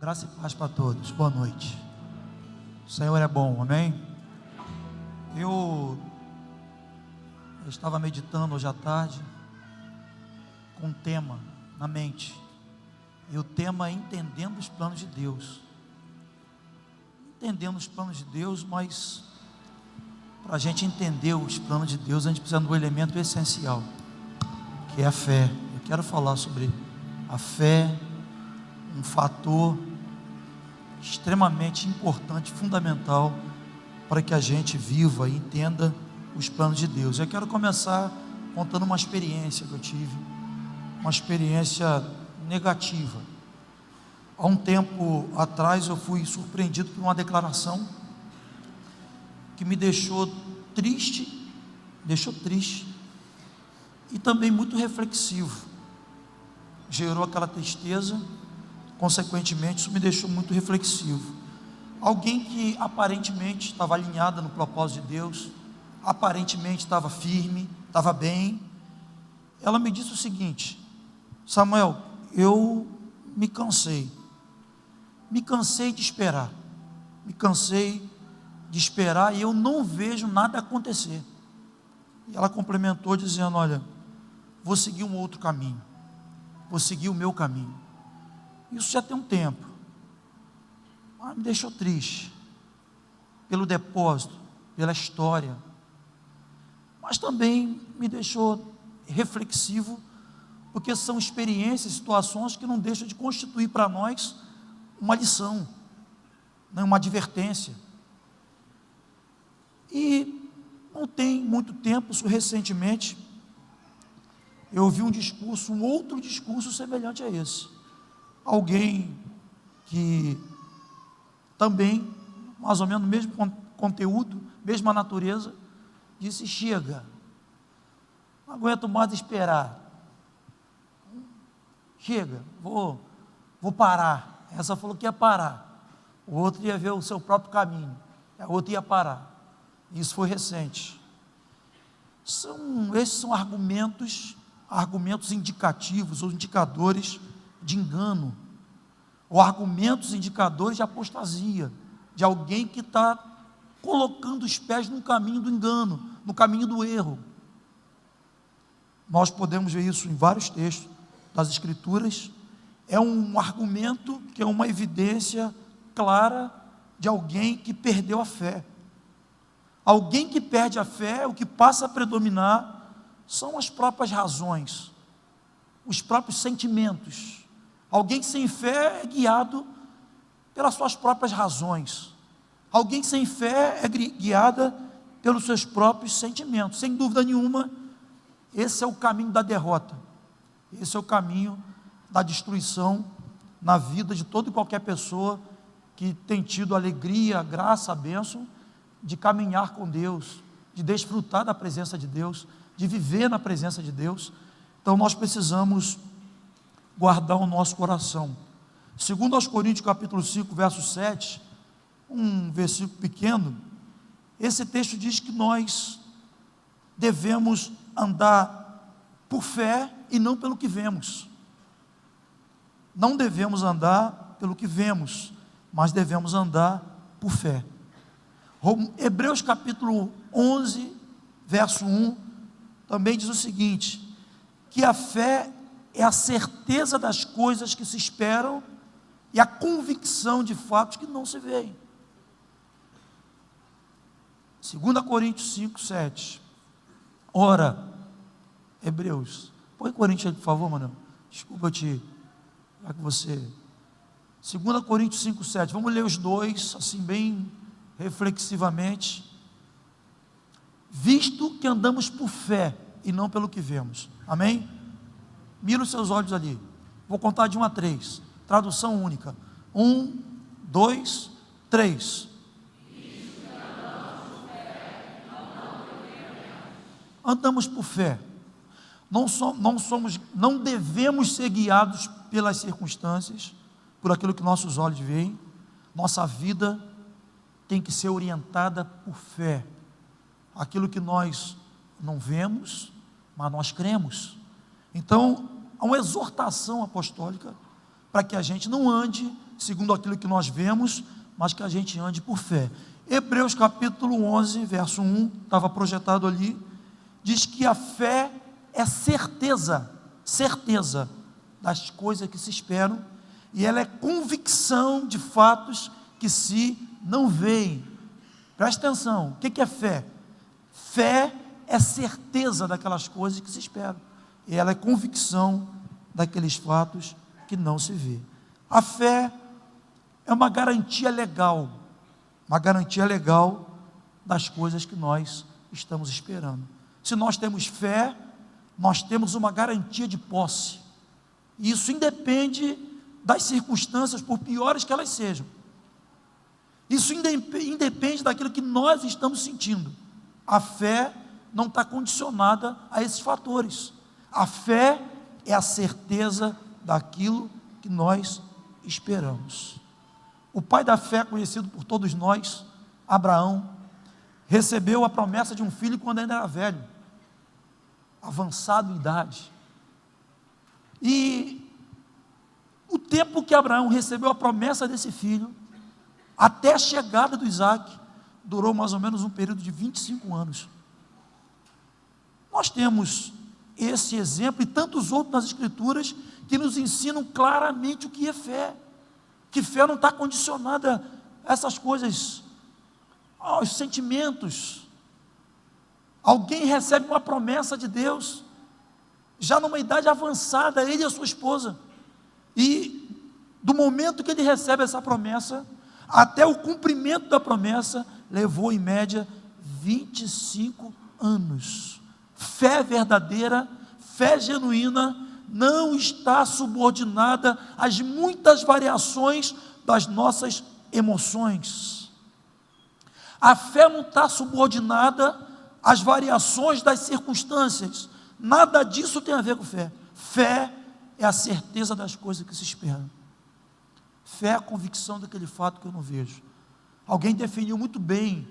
Graça e paz para todos, boa noite. O Senhor é bom, amém? Eu estava meditando hoje à tarde com um tema na mente, e o tema é entendendo os planos de Deus. Entendendo os planos de Deus, mas para a gente entender os planos de Deus, a gente precisa de um elemento essencial, que é a fé. Eu quero falar sobre a fé, um fator extremamente importante, fundamental, para que a gente viva e entenda os planos de Deus. Eu quero começar contando uma experiência que eu tive, uma experiência negativa. Há um tempo atrás eu fui surpreendido por uma declaração que me deixou triste e também muito reflexivo. Gerou aquela tristeza, consequentemente isso me deixou muito reflexivo. Alguém que aparentemente estava alinhada no propósito de Deus, aparentemente estava firme, estava bem, ela me disse o seguinte: Samuel, eu me cansei de esperar, e eu não vejo nada acontecer. E ela complementou dizendo: olha, vou seguir um outro caminho, vou seguir o meu caminho. Isso já tem um tempo, mas me deixou triste, pelo depósito, pela história, mas também me deixou reflexivo, porque são experiências, situações que não deixam de constituir para nós uma lição, uma advertência. E não tem muito tempo, recentemente, eu ouvi um outro discurso semelhante a esse. Alguém que também, mais ou menos, mesmo conteúdo, mesma natureza, disse: chega, não aguento mais esperar, chega, vou parar. Essa falou que ia parar, o outro ia ver o seu próprio caminho, a outra ia parar. Isso foi recente. Esses são argumentos indicativos ou indicadores de engano, ou argumentos indicadores de apostasia, de alguém que está colocando os pés no caminho do engano, no caminho do erro. Nós podemos ver isso em vários textos das Escrituras. É um argumento que é uma evidência clara de alguém que perdeu a fé. Alguém que perde a fé, o que passa a predominar são as próprias razões, os próprios sentimentos. Alguém sem fé é guiado pelas suas próprias razões. Alguém sem fé é guiada pelos seus próprios sentimentos. Sem dúvida nenhuma, esse é o caminho da derrota. Esse é o caminho da destruição na vida de toda e qualquer pessoa que tem tido a alegria, a graça, a bênção de caminhar com Deus, de desfrutar da presença de Deus, de viver na presença de Deus. Então nós precisamos guardar o nosso coração. Segundo aos Coríntios capítulo 5, verso 7, um versículo pequeno, esse texto diz que nós devemos andar por fé e não pelo que vemos. Não devemos andar pelo que vemos, mas devemos andar por fé. Hebreus capítulo 11, verso 1, também diz o seguinte: que a fé é a certeza das coisas que se esperam e a convicção de fatos que não se veem. 2 Coríntios 5, 7. Ora, Hebreus, põe Coríntios aí, por favor, Manuel. Desculpa já que você... 2 Coríntios 5, 7. Vamos ler os dois, assim, bem reflexivamente. Visto que andamos por fé e não pelo que vemos. Amém? Mira os seus olhos ali. Vou contar de 1 a 3. Tradução única. 1, 2, 3. Andamos por fé. Não devemos ser guiados pelas circunstâncias, por aquilo que nossos olhos veem. Nossa vida tem que ser orientada por fé. Aquilo que nós não vemos, mas nós cremos. Então, há uma exortação apostólica para que a gente não ande segundo aquilo que nós vemos, mas que a gente ande por fé. Hebreus capítulo 11, verso 1, estava projetado ali, diz que a fé é certeza das coisas que se esperam, e ela é convicção de fatos que se não veem. Presta atenção, o que é fé? Fé é certeza daquelas coisas que se esperam, e ela é convicção daqueles fatos que não se vê. A fé é uma garantia legal das coisas que nós estamos esperando. Se nós temos fé, nós temos uma garantia de posse. Isso independe das circunstâncias, por piores que elas sejam. Isso independe daquilo que nós estamos sentindo. A fé não está condicionada a esses fatores. A fé é a certeza daquilo que nós esperamos. O pai da fé, conhecido por todos nós, Abraão, recebeu a promessa de um filho quando ainda era velho, avançado em idade. E o tempo que Abraão recebeu a promessa desse filho, até a chegada do Isaac, durou mais ou menos um período de 25 anos. Nós temos esse exemplo e tantos outros nas Escrituras que nos ensinam claramente o que é fé. Que fé não está condicionada a essas coisas, aos sentimentos. Alguém recebe uma promessa de Deus, já numa idade avançada, ele e a sua esposa, e do momento que ele recebe essa promessa, até o cumprimento da promessa, levou em média 25 anos. Fé verdadeira, fé genuína, não está subordinada às muitas variações das nossas emoções. A fé não está subordinada às variações das circunstâncias. Nada disso tem a ver com fé. Fé é a certeza das coisas que se esperam. Fé é a convicção daquele fato que eu não vejo. Alguém definiu muito bem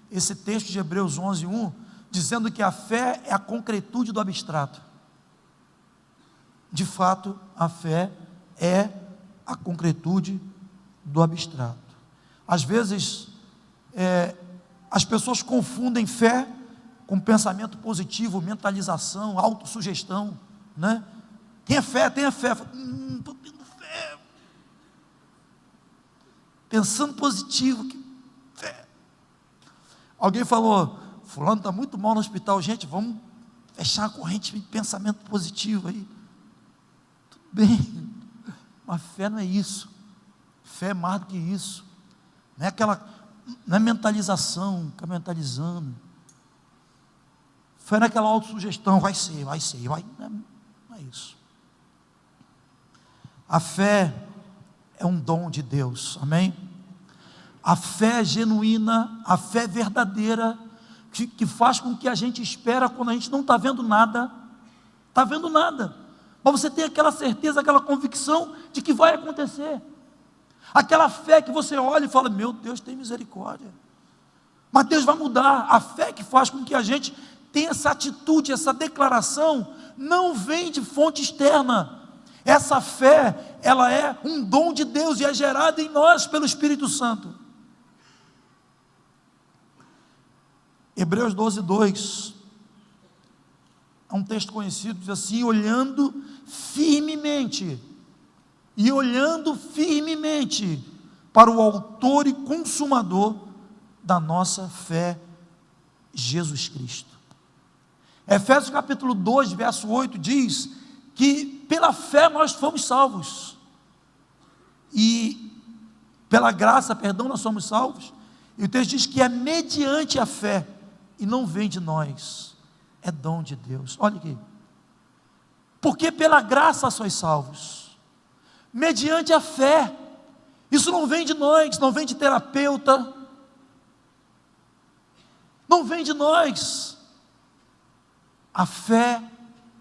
esse texto de Hebreus 11, 1, dizendo que a fé é a concretude do abstrato. De fato, a fé é a concretude do abstrato. Às vezes, as pessoas confundem fé com pensamento positivo, mentalização, autossugestão, né? Tenha fé, estou tendo fé, pensando positivo, que fé. Alguém falou, fulano está muito mal no hospital, gente, vamos fechar a corrente de pensamento positivo aí. Bem, mas fé não é isso. Fé é mais do que isso. Não é mentalização, fica mentalizando. Fé não é aquela autossugestão, vai ser, não é isso. A fé é um dom de Deus, amém? A fé genuína, a fé verdadeira, que faz com que a gente espera quando a gente não está vendo nada, mas você tem aquela certeza, aquela convicção de que vai acontecer, aquela fé que você olha e fala, meu Deus, tem misericórdia, mas Deus vai mudar. A fé que faz com que a gente tenha essa atitude, essa declaração, não vem de fonte externa. Essa fé, ela é um dom de Deus e é gerada em nós pelo Espírito Santo. Hebreus 12, 2, é um texto conhecido, diz assim, olhando firmemente para o autor e consumador da nossa fé, Jesus Cristo. Efésios capítulo 2, verso 8, diz que pela fé nós fomos salvos, e pela graça, nós somos salvos, e o texto diz que é mediante a fé, e não vem de nós, é dom de Deus. Olha aqui, porque pela graça sois salvos, mediante a fé. Isso não vem de nós, não vem de terapeuta, não vem de nós. A fé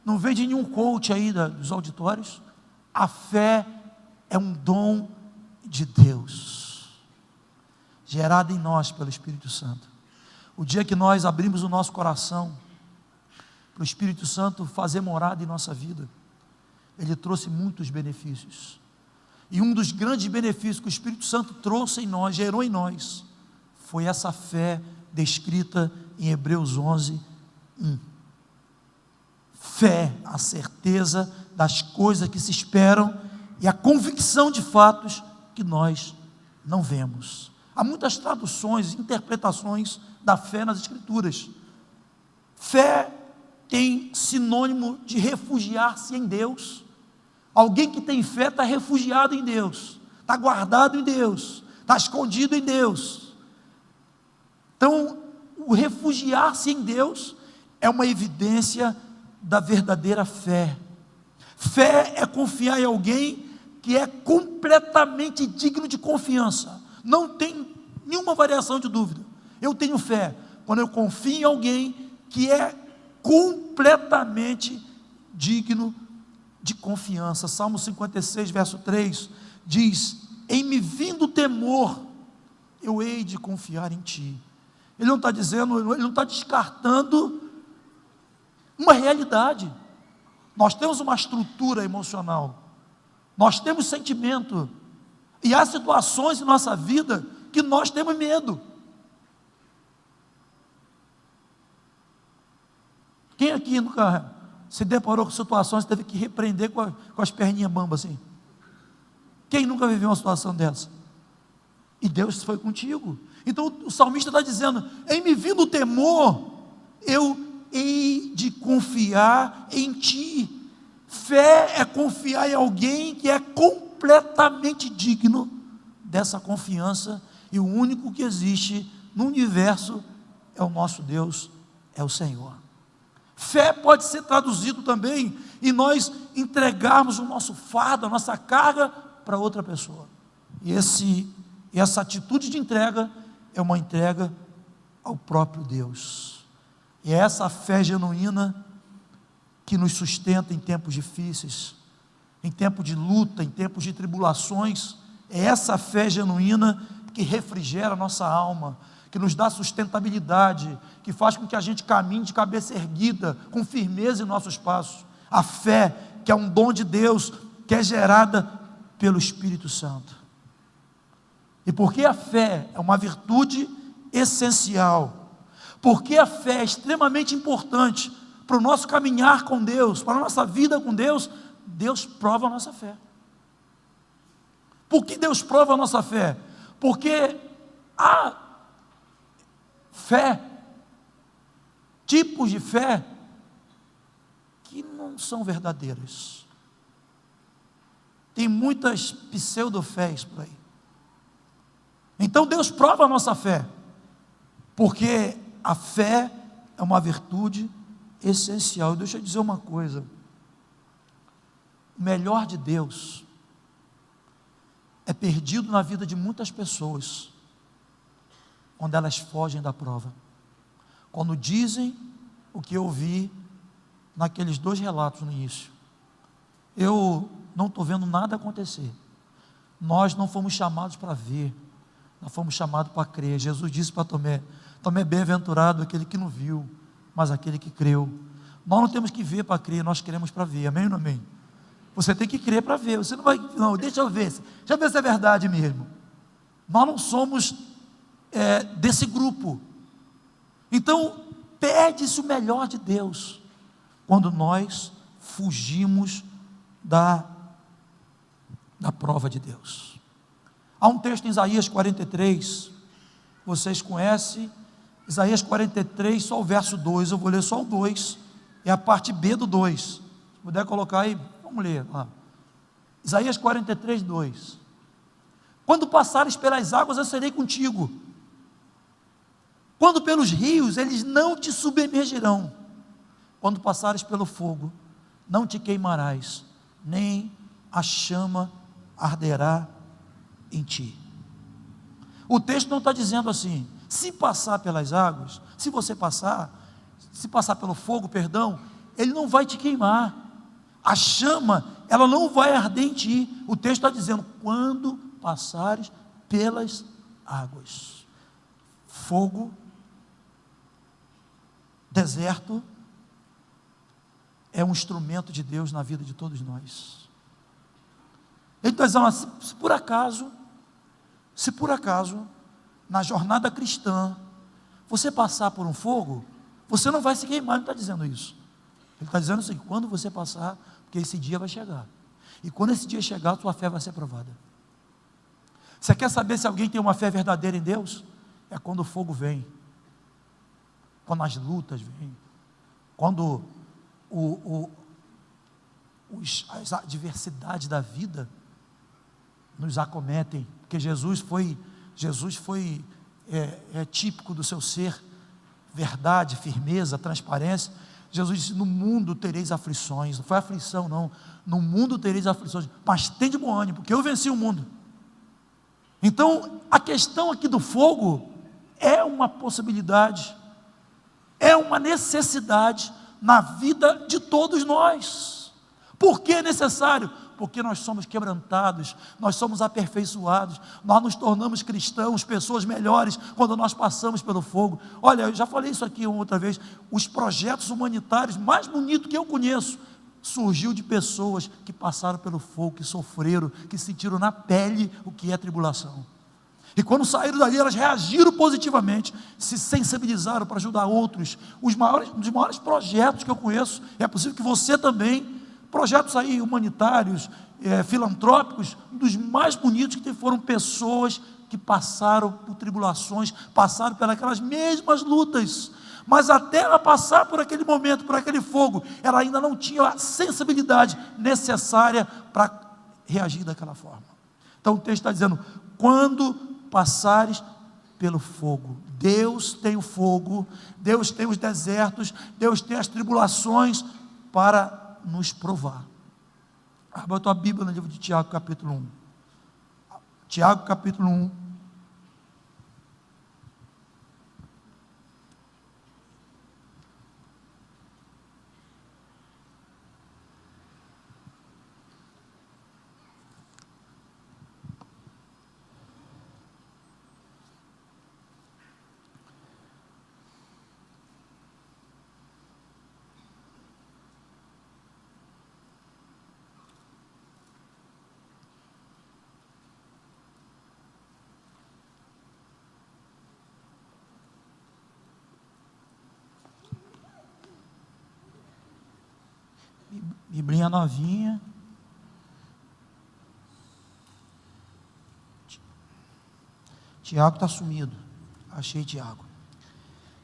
não vem de nenhum coach aí dos auditórios. A fé é um dom de Deus, gerado em nós pelo Espírito Santo. O dia que nós abrimos o nosso coração para o Espírito Santo fazer morada em nossa vida, Ele trouxe muitos benefícios. E um dos grandes benefícios que o Espírito Santo trouxe em nós, gerou em nós, foi essa fé descrita em Hebreus 11, 1. Fé, a certeza das coisas que se esperam e a convicção de fatos que nós não vemos. Há muitas traduções, interpretações da fé nas Escrituras. Fé tem sinônimo de refugiar-se em Deus. Alguém que tem fé está refugiado em Deus, está guardado em Deus, está escondido em Deus. Então, o refugiar-se em Deus é uma evidência da verdadeira fé. Fé é confiar em alguém que é completamente digno de confiança. Não tem nenhuma variação de dúvida. Eu tenho fé quando eu confio em alguém que é completamente digno de confiança. Salmo 56, verso 3, diz: em me vindo temor, eu hei de confiar em ti. Ele não está dizendo, ele não está descartando uma realidade. Nós temos uma estrutura emocional, nós temos sentimento, e há situações em nossa vida que nós temos medo. Quem aqui nunca se deparou com situações que teve que repreender com as perninhas bambas assim? Quem nunca viveu uma situação dessa? E Deus foi contigo. Então o salmista está dizendo: em me vindo o temor, eu hei de confiar em ti. Fé é confiar em alguém que é completamente digno dessa confiança, e o único que existe no universo é o nosso Deus, é o Senhor. Fé pode ser traduzido também em nós entregarmos o nosso fardo, a nossa carga para outra pessoa. E essa atitude de entrega é uma entrega ao próprio Deus. E é essa fé genuína que nos sustenta em tempos difíceis, em tempos de luta, em tempos de tribulações. É essa fé genuína que refrigera a nossa alma, que nos dá sustentabilidade, que faz com que a gente caminhe de cabeça erguida, com firmeza em nossos passos. A fé, que é um dom de Deus, que é gerada pelo Espírito Santo. E porque a fé é uma virtude essencial, porque a fé é extremamente importante para o nosso caminhar com Deus, para a nossa vida com Deus, Deus prova a nossa fé. Por que Deus prova a nossa fé? Porque há fé, tipos de fé que não são verdadeiras. Tem muitas pseudofés por aí. Então Deus prova a nossa fé, porque a fé é uma virtude essencial. Deixa eu dizer uma coisa: o melhor de Deus é perdido na vida de muitas pessoas quando elas fogem da prova, quando dizem o que eu vi naqueles 2 relatos no início: eu não estou vendo nada acontecer. Nós não fomos chamados para ver, nós fomos chamados para crer. Jesus disse para Tomé: Tomé, bem-aventurado aquele que não viu, mas aquele que creu. Nós não temos que ver para crer, nós queremos para ver. Amém ou não amém? Você tem que crer para ver. Você não vai, não, deixa eu ver se é verdade mesmo. Nós não somos desse grupo. Então perde-se o melhor de Deus quando nós fugimos da prova de Deus. Há um texto em Isaías 43, vocês conhecem, Isaías 43, só o verso 2, eu vou ler só o 2, é a parte B do 2, se puder colocar aí, vamos ler lá. Isaías 43, 2: quando passares pelas águas, eu serei contigo, quando pelos rios, eles não te submergirão, quando passares pelo fogo, não te queimarás, nem a chama arderá em ti. O texto não está dizendo assim: se passar pelas águas, se passar pelo fogo, perdão, ele não vai te queimar, a chama, ela não vai arder em ti. O texto está dizendo: quando passares pelas águas. Fogo, deserto, é um instrumento de Deus na vida de todos nós. Ele está dizendo assim, se por acaso, na jornada cristã, você passar por um fogo, você não vai se queimar. Ele não está dizendo isso. Ele está dizendo assim, quando você passar, porque esse dia vai chegar. E quando esse dia chegar, sua fé vai ser provada. Você quer saber se alguém tem uma fé verdadeira em Deus? É quando o fogo vem, quando as lutas vêm, quando as adversidades da vida nos acometem, porque Jesus foi típico do seu ser, verdade, firmeza, transparência. Jesus disse, no mundo tereis aflições, não foi aflição não, no mundo tereis aflições, mas tem de bom ânimo, porque eu venci o mundo. Então, a questão aqui do fogo, é uma possibilidade, é uma necessidade, na vida de todos nós. Por que é necessário? Porque nós somos quebrantados, nós somos aperfeiçoados, nós nos tornamos cristãos, pessoas melhores, quando nós passamos pelo fogo. Olha, eu já falei isso aqui outra vez, os projetos humanitários mais bonitos que eu conheço, surgiu de pessoas que passaram pelo fogo, que sofreram, que sentiram na pele o que é tribulação. E quando saíram dali, elas reagiram positivamente, se sensibilizaram para ajudar outros. Um dos maiores projetos que eu conheço, é possível que você também, projetos aí humanitários, filantrópicos, um dos mais bonitos que foram pessoas que passaram por tribulações, passaram pelas mesmas lutas, mas até ela passar por aquele momento, por aquele fogo, ela ainda não tinha a sensibilidade necessária para reagir daquela forma. Então o texto está dizendo, quando passares pelo fogo, Deus tem o fogo, Deus tem os desertos, Deus tem as tribulações para nos provar. Abra a tua Bíblia no livro de Tiago, capítulo 1. Tiago, capítulo 1. Biblinha novinha. Tiago está sumido. Achei Tiago.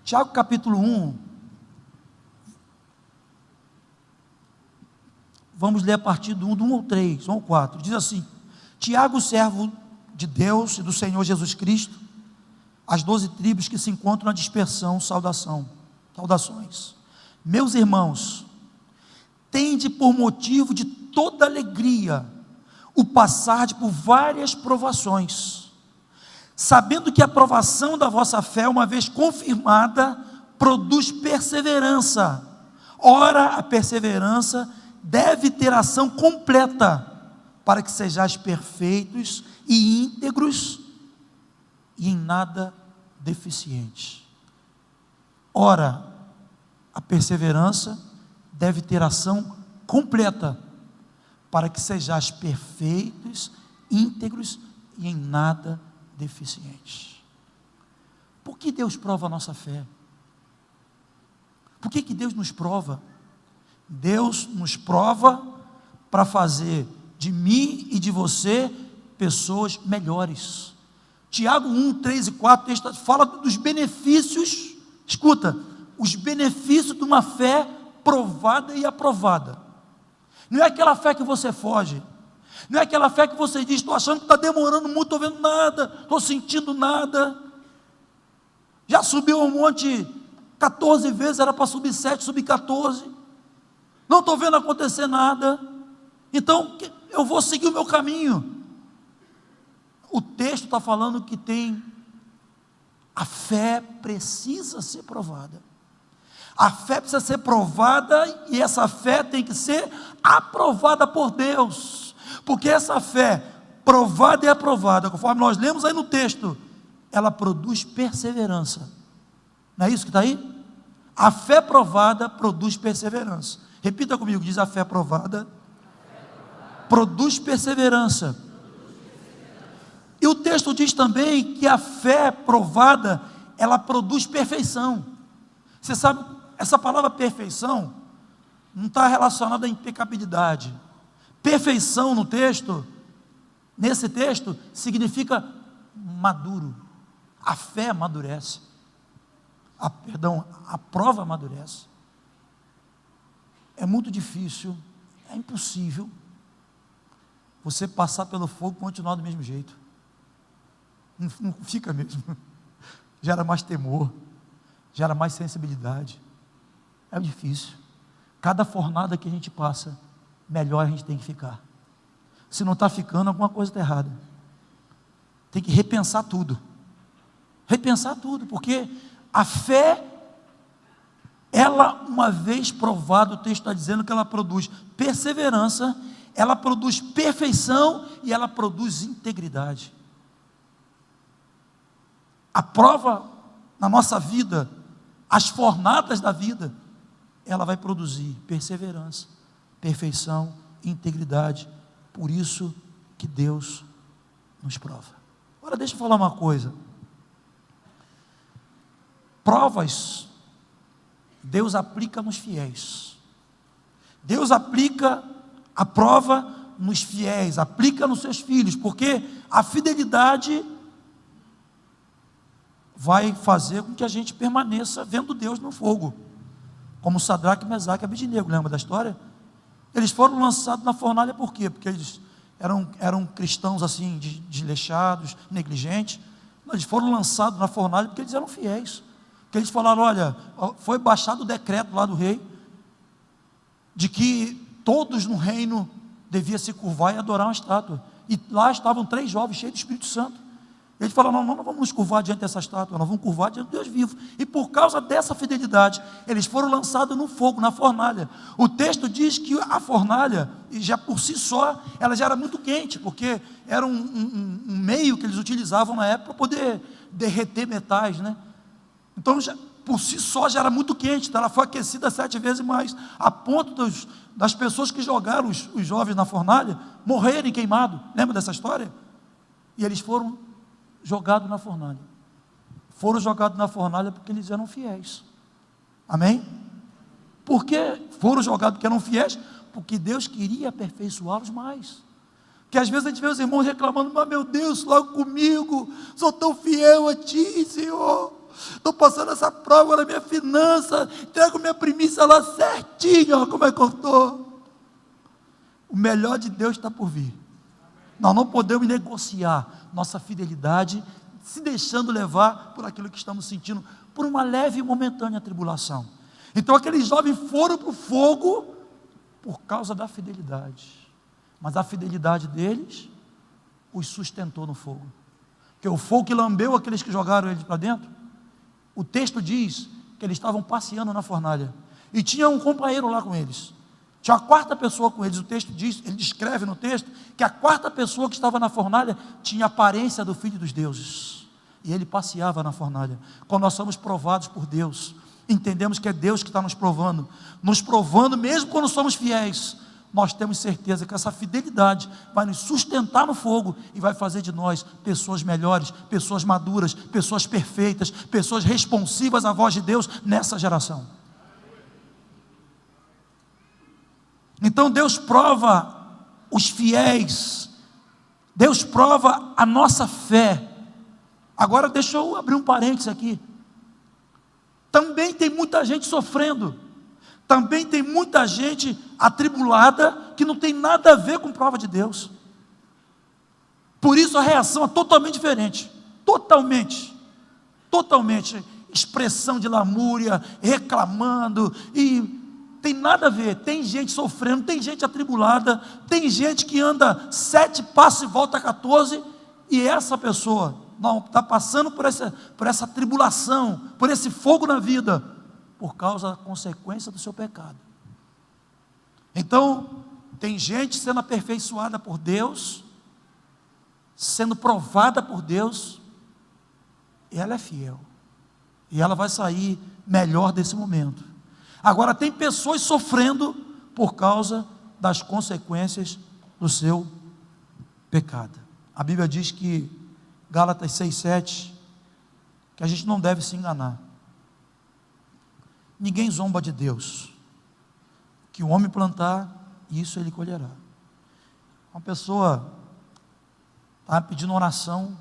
Tiago capítulo 1. Vamos ler a partir do 1 ou 3, 1 ou 4. Diz assim: Tiago, servo de Deus e do Senhor Jesus Cristo, as 12 tribos que se encontram na dispersão, saudações. Meus irmãos, tende por motivo de toda alegria o passar por várias provações, sabendo que a provação da vossa fé, uma vez confirmada, produz perseverança. Ora, a perseverança deve ter ação completa, para que sejais perfeitos e íntegros e em nada deficientes. Ora, a perseverança deve ter ação completa, para que sejais perfeitos, íntegros e em nada deficientes. Por que Deus prova a nossa fé? Por que Deus nos prova? Deus nos prova para fazer de mim e de você pessoas melhores. Tiago 1, 3 e 4, texto fala dos benefícios, escuta, os benefícios de uma fé provada e aprovada. Não é aquela fé que você foge, não é aquela fé que você diz, estou achando que está demorando muito, estou vendo nada, estou sentindo nada, já subiu um monte 14 vezes, era para subir 7, subir 14, não estou vendo acontecer nada, então eu vou seguir o meu caminho. O texto está falando que a fé precisa ser provada. A fé precisa ser provada e essa fé tem que ser aprovada por Deus, porque essa fé provada e aprovada, conforme nós lemos aí no texto, ela produz perseverança. Não é isso que está aí? A fé provada produz perseverança. Repita comigo, diz: a fé provada produz perseverança. E o texto diz também que a fé provada, ela produz perfeição. Você sabe, essa palavra perfeição não está relacionada à impecabilidade. Perfeição no texto, nesse texto, significa maduro. A fé amadurece. A prova amadurece. É muito difícil, é impossível você passar pelo fogo e continuar do mesmo jeito. Não fica mesmo. Gera mais temor, gera mais sensibilidade. É difícil. Cada fornada que a gente passa, melhor a gente tem que ficar. Se não está ficando, alguma coisa está errada. Tem que repensar tudo. Repensar tudo, porque a fé, ela, uma vez provada, o texto está dizendo que ela produz perseverança, ela produz perfeição e ela produz integridade. A prova na nossa vida, as fornadas da vida, ela vai produzir perseverança, perfeição e integridade. Por isso que Deus nos prova. Agora deixa eu falar uma coisa. Provas, Deus aplica nos fiéis. Deus aplica a prova nos fiéis, aplica nos seus filhos, porque a fidelidade vai fazer com que a gente permaneça vendo Deus no fogo, como Sadraque, Mesaque e Abednego. Lembra da história? Eles foram lançados na fornalha por quê? Porque eles eram cristãos assim, desleixados, negligentes. Eles foram lançados na fornalha porque eles eram fiéis. Porque eles falaram: olha, foi baixado o decreto lá do rei, de que todos no reino deviam se curvar e adorar uma estátua. E lá estavam 3 jovens cheios do Espírito Santo. Eles falaram: não vamos nos curvar diante dessa estátua, nós vamos curvar diante de Deus vivo. E por causa dessa fidelidade, eles foram lançados no fogo, na fornalha. O texto diz que a fornalha, já por si só, ela já era muito quente, porque era um meio que eles utilizavam na época para poder derreter metais, né? Então, por si só, já era muito quente. Então ela foi aquecida 7 vezes mais, a ponto das pessoas que jogaram os jovens na fornalha morrerem queimados. Lembra dessa história? E eles foram jogados na fornalha. Foram jogados na fornalha porque eles eram fiéis. Amém? Por que foram jogados porque eram fiéis? Porque Deus queria aperfeiçoá-los mais. Porque às vezes a gente vê os irmãos reclamando: mas meu Deus, logo comigo, sou tão fiel a Ti, Senhor. Estou passando essa prova na minha finança, entrego minha primícia lá certinho, ó, como é que eu estou. O melhor de Deus está por vir. Nós não podemos negociar nossa fidelidade, se deixando levar por aquilo que estamos sentindo, por uma leve e momentânea tribulação. Então aqueles jovens foram para o fogo por causa da fidelidade, mas a fidelidade deles os sustentou no fogo, porque o fogo que lambeu aqueles que jogaram eles para dentro. O texto diz que eles estavam passeando na fornalha, e tinha um companheiro lá com eles, tinha a 4ª pessoa com eles. O texto diz, ele descreve no texto, que a 4ª pessoa que estava na fornalha tinha a aparência do Filho dos deuses, e ele passeava na fornalha. Quando nós somos provados por Deus, entendemos que é Deus que está nos provando mesmo quando somos fiéis, nós temos certeza que essa fidelidade vai nos sustentar no fogo e vai fazer de nós pessoas melhores, pessoas maduras, pessoas perfeitas, pessoas responsivas à voz de Deus nessa geração. Então Deus prova os fiéis, Deus prova a nossa fé. Agora deixa eu abrir um parênteses aqui. Também tem muita gente sofrendo, também tem muita gente atribulada, que não tem nada a ver com prova de Deus. Por isso a reação é totalmente diferente, totalmente, expressão de lamúria, reclamando, e tem nada a ver. Tem gente sofrendo, tem gente atribulada, tem gente que anda 7 passos e volta 14, e essa pessoa não está passando por essa tribulação, por esse fogo na vida, por causa da consequência do seu pecado. Então, tem gente sendo aperfeiçoada por Deus, sendo provada por Deus, e ela é fiel, e ela vai sair melhor desse momento. Agora, tem pessoas sofrendo por causa das consequências do seu pecado. A Bíblia diz que, Gálatas 6,7, que a gente não deve se enganar. Ninguém zomba de Deus. Que o homem plantar, isso ele colherá. Uma pessoa estava pedindo oração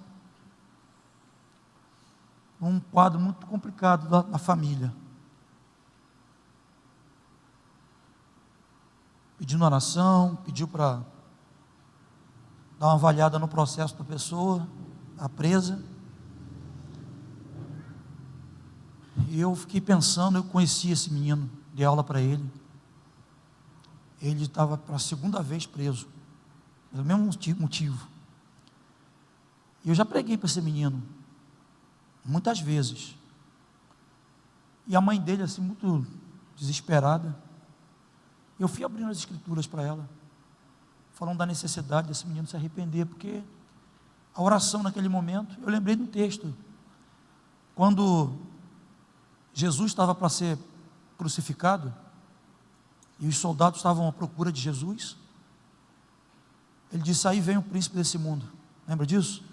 num quadro muito complicado da família. Pedindo oração, pediu para dar uma avaliada no processo da pessoa, a presa. E eu fiquei pensando, eu conheci esse menino, dei aula para ele. Ele estava pela segunda vez preso, pelo mesmo motivo. E eu já preguei para esse menino, muitas vezes. E a mãe dele, assim, muito desesperada, eu fui abrindo as escrituras para ela, falando da necessidade desse menino se arrepender, porque a oração naquele momento, eu lembrei do texto, quando Jesus estava para ser crucificado, e os soldados estavam à procura de Jesus, ele disse: aí vem o príncipe desse mundo, lembra disso?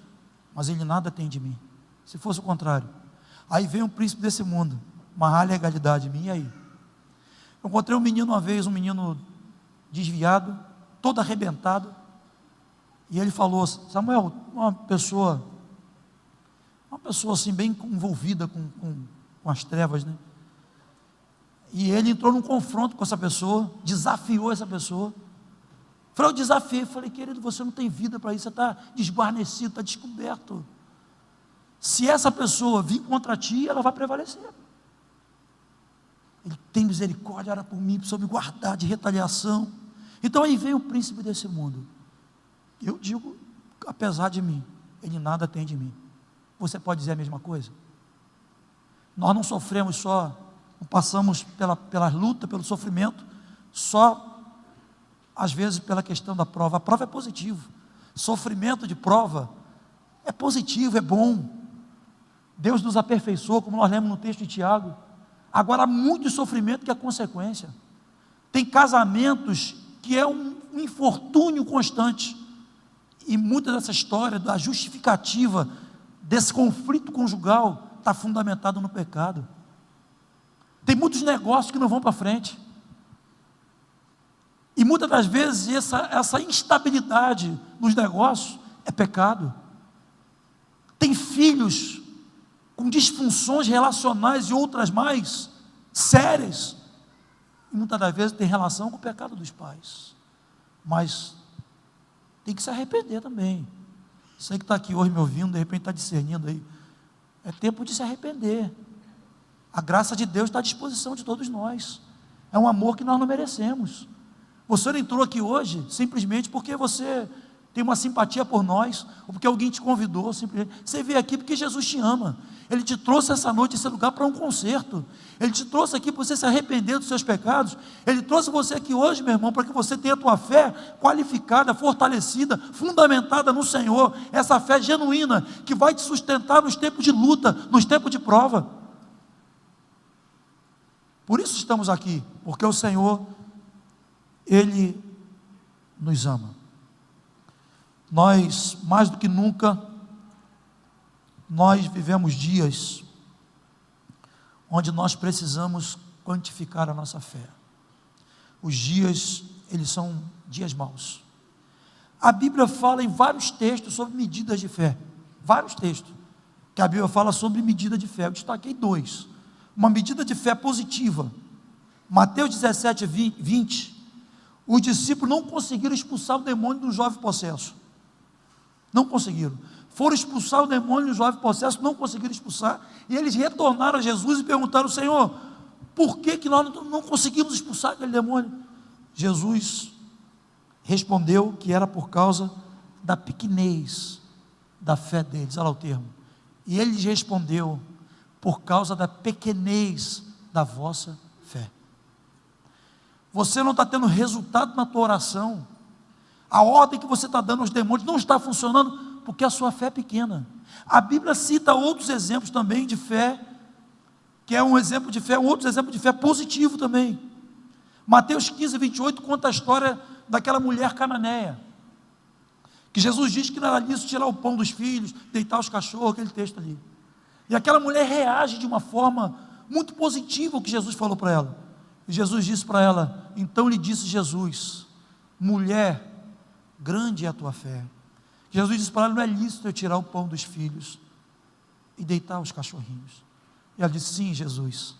Mas ele nada tem de mim. Se fosse o contrário, aí vem o príncipe desse mundo, mas há legalidade em mim, e aí? Eu encontrei um menino uma vez, um menino desviado, todo arrebentado, e ele falou: Samuel, uma pessoa assim bem envolvida com as trevas, né? E ele entrou num confronto com essa pessoa, desafiou essa pessoa. Eu desafiei, falei: querido, você não tem vida para isso, você está desguarnecido, está descoberto. Se essa pessoa vir contra ti, ela vai prevalecer. Ele tem misericórdia, ora por mim, sob guardar de retaliação. Então aí vem o príncipe desse mundo. Eu digo, apesar de mim, ele nada tem de mim. Você pode dizer a mesma coisa? Nós não sofremos só, não passamos pela luta, pelo sofrimento, só às vezes pela questão da prova. A prova é positiva. Sofrimento de prova é positivo, é bom. Deus nos aperfeiçoou, como nós lemos no texto de Tiago. Agora há muito sofrimento que é consequência. Tem casamentos que é um infortúnio constante. E muita dessa história, da justificativa desse conflito conjugal, está fundamentado no pecado. Tem muitos negócios que não vão para frente. E muitas das vezes essa instabilidade nos negócios é pecado. Tem filhos com disfunções relacionais e outras mais sérias. E muitas das vezes tem relação com o pecado dos pais. Mas tem que se arrepender também. Você que está aqui hoje me ouvindo, de repente está discernindo aí. É tempo de se arrepender. A graça de Deus está à disposição de todos nós. É um amor que nós não merecemos. Você não entrou aqui hoje simplesmente porque você tem uma simpatia por nós, ou porque alguém te convidou, simplesmente. Você veio aqui porque Jesus te ama. Ele te trouxe essa noite, esse lugar para um concerto. Ele te trouxe aqui para você se arrepender dos seus pecados. Ele trouxe você aqui hoje, meu irmão, para que você tenha a tua fé qualificada, fortalecida, fundamentada no Senhor. Essa fé genuína, que vai te sustentar nos tempos de luta, nos tempos de prova. Por isso estamos aqui, porque o Senhor, Ele nos ama. Nós, mais do que nunca, nós vivemos dias onde nós precisamos quantificar a nossa fé. Os dias, eles são dias maus. A Bíblia fala em vários textos sobre medidas de fé. Vários textos que a Bíblia fala sobre medida de fé. Eu destaquei 2. Uma medida de fé positiva. Mateus 17, 20. Os discípulos não conseguiram expulsar o demônio do jovem possesso. Não conseguiram. Foram expulsar o demônio do jovem possesso, não conseguiram expulsar. E eles retornaram a Jesus e perguntaram: Senhor, por que nós não conseguimos expulsar aquele demônio? Jesus respondeu que era por causa da pequenez da fé deles. Olha lá o termo. E ele lhes respondeu: por causa da pequenez da vossa fé. Você não está tendo resultado na tua oração. A ordem que você está dando aos demônios não está funcionando porque a sua fé é pequena. A Bíblia cita outros exemplos também de fé, que é um exemplo de fé, outro exemplo de fé positivo também. Mateus 15, 28 conta a história daquela mulher cananeia. Que Jesus diz que não era lícito tirar o pão dos filhos, deitar os cachorros, aquele texto ali. E aquela mulher reage de uma forma muito positiva ao que Jesus falou para ela. E Jesus disse para ela, então lhe disse Jesus, mulher, grande é a tua fé. Jesus disse para ela, não é lícito eu tirar o pão dos filhos e deitar os cachorrinhos. E ela disse, sim, Jesus,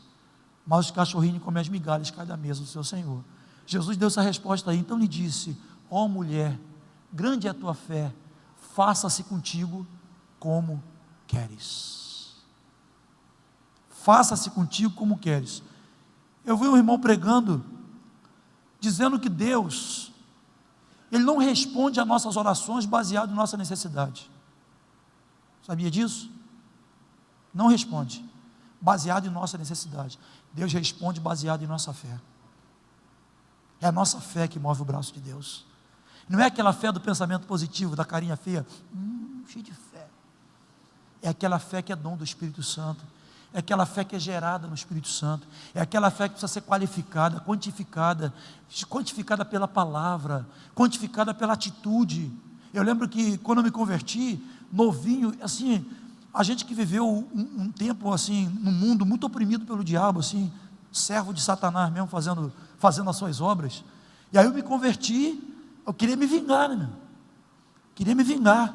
mas os cachorrinhos comem as migalhas, cai da mesa do seu Senhor. Jesus deu essa resposta aí, então lhe disse, ó mulher, grande é a tua fé, faça-se contigo como queres. Faça-se contigo como queres. Eu vi um irmão pregando, dizendo que Deus, Ele não responde a nossas orações baseado em nossa necessidade. Sabia disso? Não responde baseado em nossa necessidade. Deus responde baseado em nossa fé. É a nossa fé que move o braço de Deus. Não é aquela fé do pensamento positivo, da carinha feia, cheio de fé. É aquela fé que é dom do Espírito Santo. É aquela fé que é gerada no Espírito Santo. É aquela fé que precisa ser qualificada, quantificada pela palavra, quantificada pela atitude. Eu lembro que quando eu me converti, novinho, assim, a gente que viveu um tempo assim, num mundo muito oprimido pelo diabo, assim, servo de Satanás mesmo, fazendo as suas obras. E aí eu me converti, eu queria me vingar, né, meu? Queria me vingar.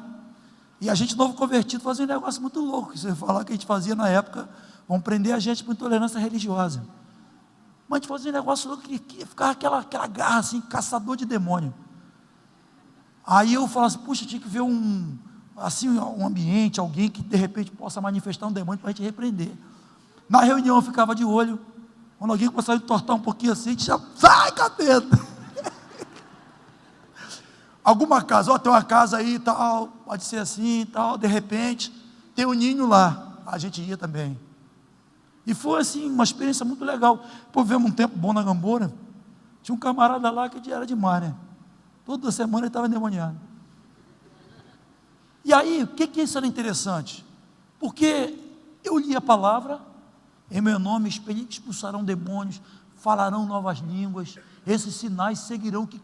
E a gente novo convertido fazia um negócio muito louco. Se eu falar que a gente fazia na época, vão prender a gente por intolerância religiosa. Mas a gente fazia um negócio louco que ficava aquela garra assim, caçador de demônio. Aí eu falava assim, puxa, tinha que ver um ambiente, alguém que de repente possa manifestar um demônio para a gente repreender. Na reunião eu ficava de olho, quando alguém começava a entortar um pouquinho assim, a gente já sai, capeta. Alguma casa, tem uma casa aí e tal, pode ser assim e tal, de repente, tem um ninho lá, a gente ia também. E foi assim, uma experiência muito legal. Pô, vivemos um tempo bom na Gamboura, tinha um camarada lá que era demais, né? Toda semana ele estava endemoniado. E aí, o que isso era interessante? Porque eu li a palavra, em meu nome expulsarão demônios, falarão novas línguas, esses sinais seguirão que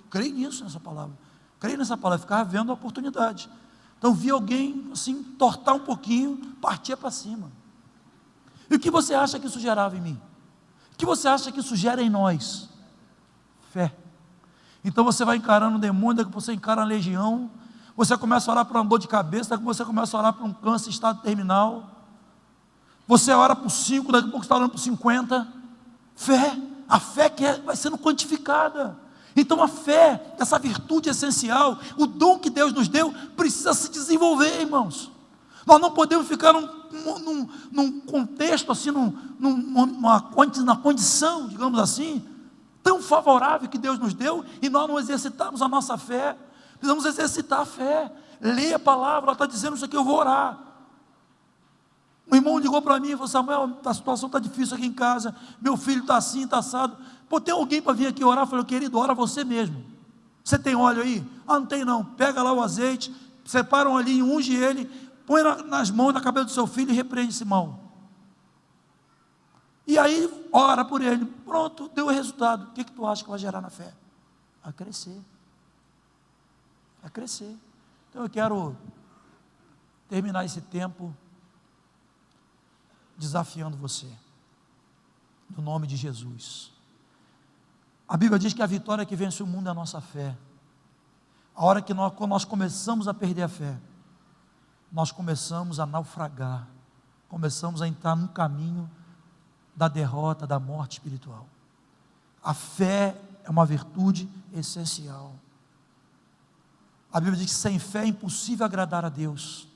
creio nisso, nessa palavra. Creio nessa palavra, ficava vendo a oportunidade. Então vi alguém assim, tortar um pouquinho, partia para cima. E o que você acha que isso gerava em mim? O que você acha que isso gera em nós? Fé. Então você vai encarando um demônio, daqui a pouco você encara a legião, você começa a orar para uma dor de cabeça, daqui a pouco você começa a orar para um câncer em estado terminal, você ora por 5, daqui a pouco você está orando por 50. Fé, a fé que vai sendo quantificada. Então a fé, essa virtude essencial, o dom que Deus nos deu, precisa se desenvolver, irmãos. Nós não podemos ficar num contexto assim, na condição, digamos assim, tão favorável que Deus nos deu, e nós não exercitarmos a nossa fé. Precisamos exercitar a fé, ler a palavra. Ela está dizendo isso aqui, eu vou orar. O irmão ligou para mim e falou, Samuel, a situação está difícil aqui em casa, meu filho está assim, está assado. Pô, tem alguém para vir aqui orar? Eu falei, querido, ora você mesmo. Você tem óleo aí? Ah, não tem não. Pega lá o azeite, separa um olhinho, unge ele, põe nas mãos, na cabeça do seu filho e repreende esse mal. E aí, ora por ele. Pronto, deu o resultado. O que tu acha que vai gerar na fé? A crescer. A crescer. Então eu quero terminar esse tempo desafiando você, no nome de Jesus. A Bíblia diz que a vitória que vence o mundo é a nossa fé. A hora que quando nós começamos a perder a fé, nós começamos a naufragar, começamos a entrar num caminho da derrota, da morte espiritual. A fé é uma virtude essencial. A Bíblia diz que sem fé é impossível agradar a Deus.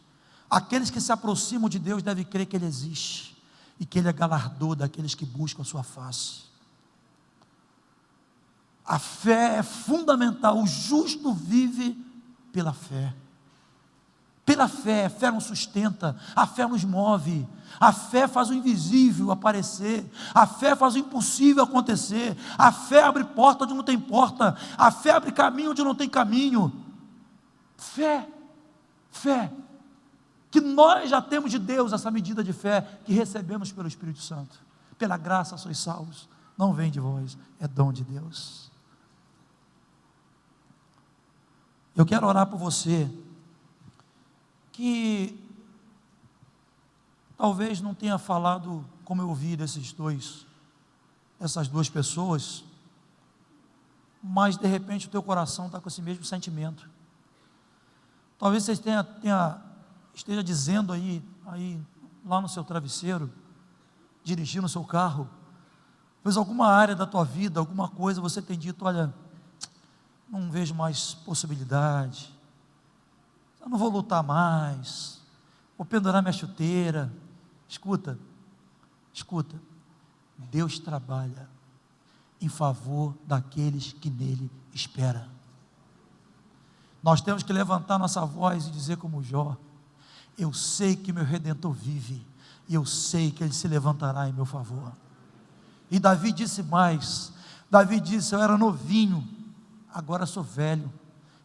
Aqueles que se aproximam de Deus devem crer que Ele existe e que Ele é galardoador daqueles que buscam a sua face. A fé é fundamental. O justo vive pela fé. Pela fé, a fé nos sustenta, a fé nos move, a fé faz o invisível aparecer, a fé faz o impossível acontecer, a fé abre porta onde não tem porta, a fé abre caminho onde não tem caminho. Fé, que nós já temos de Deus essa medida de fé que recebemos pelo Espírito Santo. Pela graça sois salvos, não vem de vós, é dom de Deus. Eu quero orar por você que talvez não tenha falado como eu ouvi essas duas pessoas, mas de repente o teu coração está com esse mesmo sentimento. Talvez você esteja dizendo aí lá no seu travesseiro, dirigindo o seu carro, talvez alguma área da tua vida, alguma coisa, você tem dito: olha, não vejo mais possibilidade, eu não vou lutar mais, vou pendurar minha chuteira. Escuta, Deus trabalha em favor daqueles que nele esperam. Nós temos que levantar nossa voz e dizer como Jó: eu sei que meu Redentor vive, e eu sei que ele se levantará em meu favor. E Davi disse mais, eu era novinho, agora sou velho,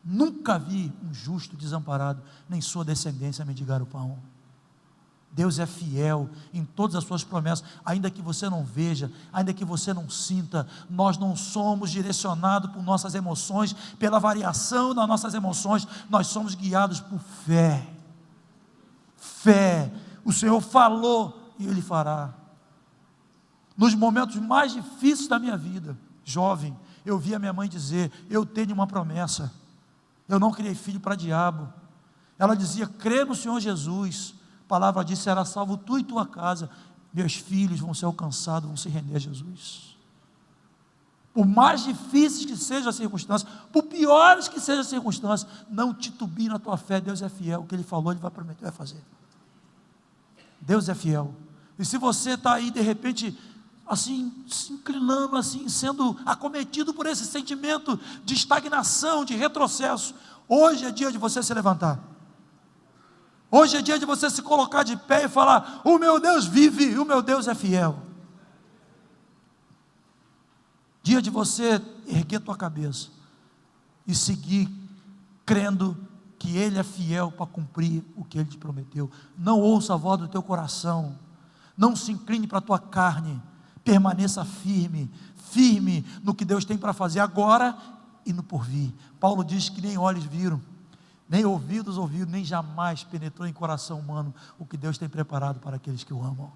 nunca vi um justo desamparado, nem sua descendência mendigar o pão. Deus é fiel em todas as suas promessas, ainda que você não veja, ainda que você não sinta. Nós não somos direcionados por nossas emoções, pela variação das nossas emoções, nós somos guiados por fé. O Senhor falou e Ele fará. Nos momentos mais difíceis da minha vida, jovem, eu vi a minha mãe dizer: eu tenho uma promessa, eu não criei filho para diabo. Ela dizia: crê no Senhor Jesus. A palavra diz: será salvo tu e tua casa, meus filhos vão ser alcançados, vão se render a Jesus. Por mais difíceis que sejam as circunstâncias, por piores que sejam as circunstâncias, não titubie na tua fé. Deus é fiel, o que Ele falou Ele vai prometer, vai fazer. Deus é fiel. E se você está aí de repente assim, se inclinando, assim, sendo acometido por esse sentimento de estagnação, de retrocesso, hoje é dia de você se levantar. Hoje é dia de você se colocar de pé e falar: o meu Deus vive, o meu Deus é fiel. Dia de você erguer tua cabeça e seguir crendo que Ele é fiel para cumprir o que Ele te prometeu. Não ouça a voz do teu coração, não se incline para a tua carne, permaneça firme no que Deus tem para fazer agora e no porvir. Paulo diz que nem olhos viram, nem ouvidos ouviram, nem jamais penetrou em coração humano o que Deus tem preparado para aqueles que o amam.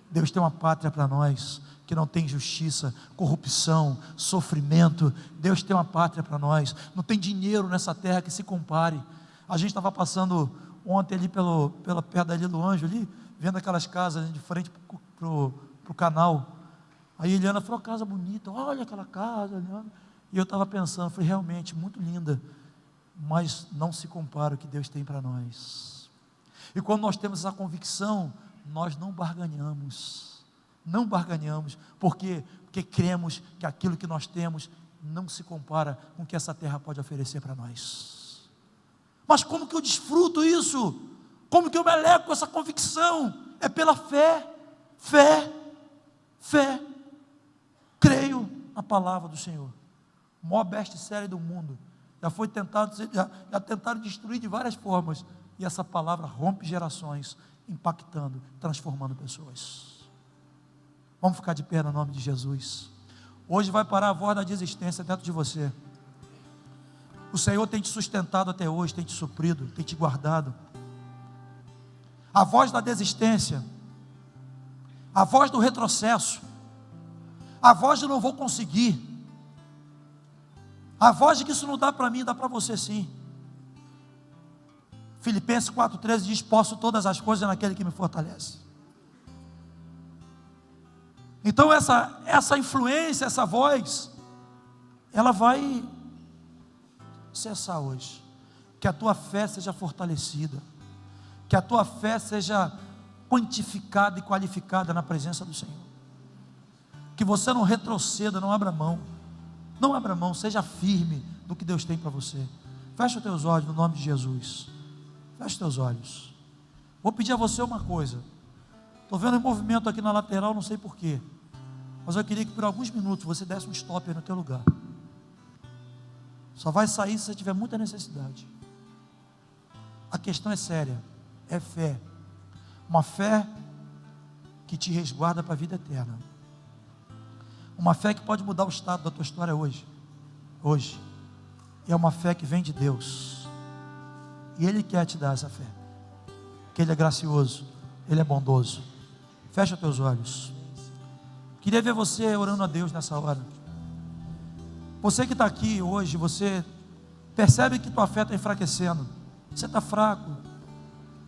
Deus tem uma pátria para nós, que não tem injustiça, corrupção, sofrimento. Deus tem uma pátria para nós, não tem dinheiro nessa terra que se compare. A gente estava passando ontem ali pela perto dali do Anjo, ali, vendo aquelas casas de frente para o canal. Aí a Eliana falou: casa bonita, olha aquela casa, Eliana. E eu estava pensando, falei: realmente, muito linda, mas não se compara o que Deus tem para nós. E quando nós temos essa convicção, nós não barganhamos, por quê? Porque cremos que aquilo que nós temos não se compara com o que essa terra pode oferecer para nós. Mas como que eu desfruto isso? Como que eu me alegro com essa convicção? É pela fé. Creio na palavra do Senhor. O maior best-seller do mundo, já tentaram destruir de várias formas, e essa palavra rompe gerações, impactando, transformando pessoas. Vamos ficar de pé no nome de Jesus. Hoje vai parar a voz da desistência dentro de você. O Senhor tem te sustentado até hoje, tem te suprido, tem te guardado. A voz da desistência, a voz do retrocesso, a voz de não vou conseguir, a voz de que isso não dá para mim, dá para você sim. Filipenses 4,13 diz: posso todas as coisas naquele que me fortalece. Então essa influência, essa voz, ela vai cessar hoje. Que a tua fé seja fortalecida, que a tua fé seja quantificada e qualificada na presença do Senhor. Que você não retroceda, não abra mão, seja firme no que Deus tem para você. Fecha os teus olhos no nome de Jesus. Feche os teus olhos. Vou pedir a você uma coisa. Estou vendo um movimento aqui na lateral, não sei porquê, mas eu queria que por alguns minutos você desse um stop aí no teu lugar. Só vai sair se você tiver muita necessidade. A questão é séria, é fé. Uma fé que te resguarda para a vida eterna. Uma fé que pode mudar o estado da tua história hoje. E é uma fé que vem de Deus. E Ele quer te dar essa fé. Porque Ele é gracioso, Ele é bondoso. Fecha teus olhos. Queria ver você orando a Deus nessa hora. Você que está aqui hoje, você percebe que tua fé está enfraquecendo. Você está fraco.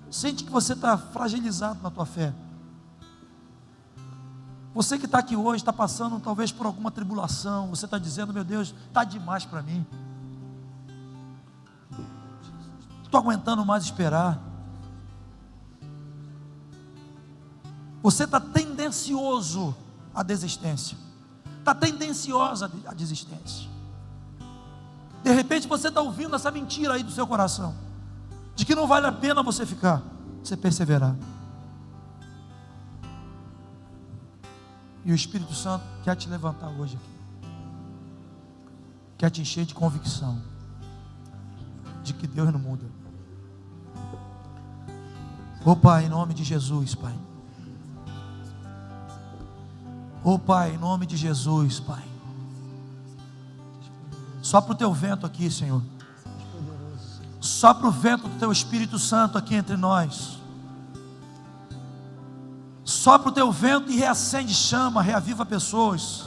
Sente que você está fragilizado na tua fé. Você que está aqui hoje, está passando talvez por alguma tribulação. Você está dizendo, meu Deus, está demais para mim. Não estou aguentando mais esperar. Você está tendencioso à desistência. Está tendenciosa à desistência. De repente você está ouvindo essa mentira aí do seu coração, de que não vale a pena você ficar, você perseverar. E o Espírito Santo quer te levantar hoje aqui, quer te encher de convicção de que Deus não muda. Ô Pai, em nome de Jesus, Pai. Ô Pai, em nome de Jesus, Pai. Sopra o teu vento aqui, Senhor. Sopra o vento do teu Espírito Santo aqui entre nós. Sopra o teu vento e reacende chama, reaviva pessoas.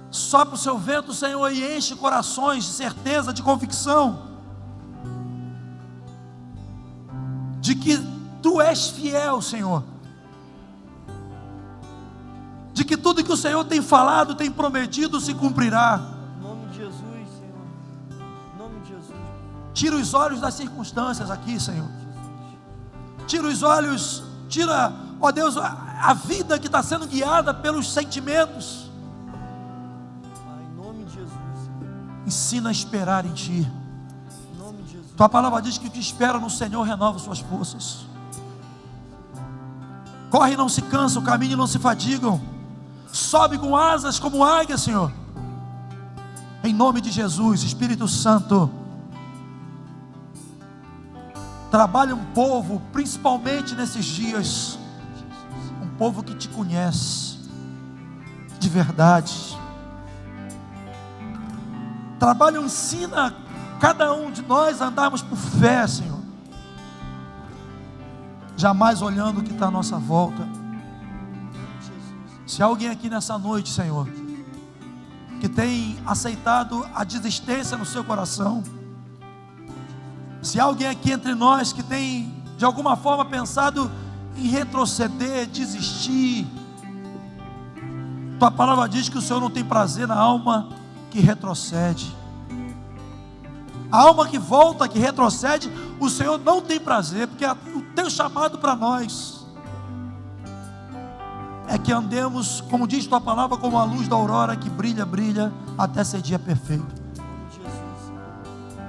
Sopra o seu vento, Senhor, e enche corações de certeza, de convicção, de que Tu és fiel, Senhor, de que tudo que o Senhor tem falado, tem prometido, se cumprirá. Em nome de Jesus, Senhor. Em nome de Jesus. Tira os olhos das circunstâncias aqui, Senhor. Tira os olhos, tira, ó Deus, a vida que está sendo guiada pelos sentimentos. Em nome de Jesus, Senhor. Ensina a esperar em Ti. Em nome de Jesus. Tua palavra diz que o que espera no Senhor renova suas forças. Corre e não se cansam, caminham e não se fadigam. Sobe com asas como águia, Senhor. Em nome de Jesus, Espírito Santo, trabalha um povo, principalmente nesses dias, um povo que Te conhece de verdade. Trabalha, ensina cada um de nós a andarmos por fé, Senhor, jamais olhando o que está à nossa volta. Se há alguém aqui nessa noite, Senhor, que tem aceitado a desistência no seu coração, se há alguém aqui entre nós que tem de alguma forma pensado em retroceder, desistir, Tua palavra diz que o Senhor não tem prazer na alma que retrocede. A alma que volta, que retrocede, o Senhor não tem prazer, porque o Teu chamado para nós é que andemos, como diz Tua palavra, como a luz da aurora que brilha, brilha, até ser dia perfeito.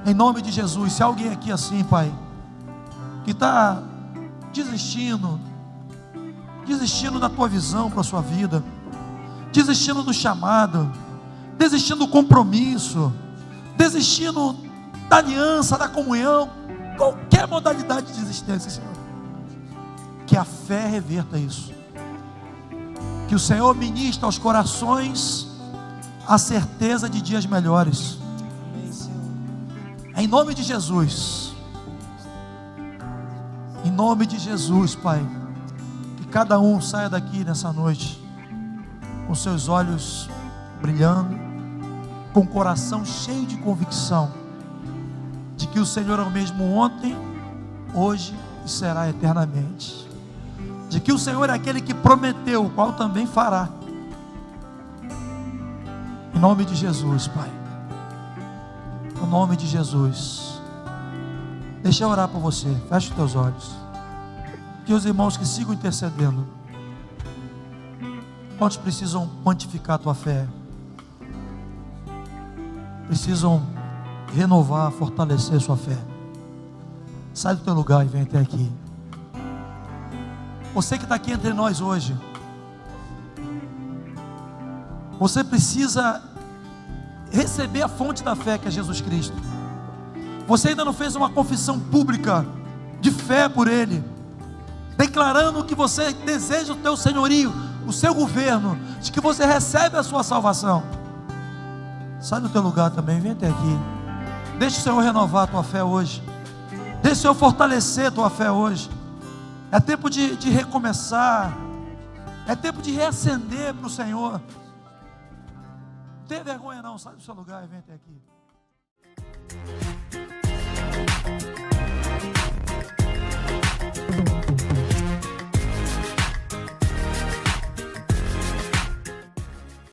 Em nome de Jesus, se há alguém aqui assim, Pai, que está desistindo da Tua visão para a sua vida, desistindo do chamado, desistindo do compromisso, desistindo da aliança, da comunhão, qualquer modalidade de desistência, Senhor, que a fé reverta isso. Que o Senhor ministre aos corações a certeza de dias melhores. Em nome de Jesus. Em nome de Jesus, Pai. Que cada um saia daqui nessa noite com seus olhos brilhando, com o coração cheio de convicção de que o Senhor é o mesmo ontem, hoje e será eternamente. De que o Senhor é aquele que prometeu, o qual também fará. Em nome de Jesus, Pai. Em nome de Jesus. Deixa eu orar por você. Feche os teus olhos. Que os irmãos que sigam intercedendo. Quantos precisam quantificar a tua fé? Precisam renovar, fortalecer a sua fé. Sai do teu lugar e vem até aqui. Você que está aqui entre nós hoje, você precisa receber a fonte da fé que é Jesus Cristo. Você ainda não fez uma confissão pública de fé por Ele, declarando que você deseja o teu senhorio, o seu governo, de que você recebe a sua salvação. Sai do teu lugar também, vem até aqui. Deixa o Senhor renovar a tua fé hoje. Deixa o Senhor fortalecer a tua fé hoje. É tempo de recomeçar. É tempo de reacender para o Senhor. Não tenha vergonha não, sai do seu lugar e vem até aqui.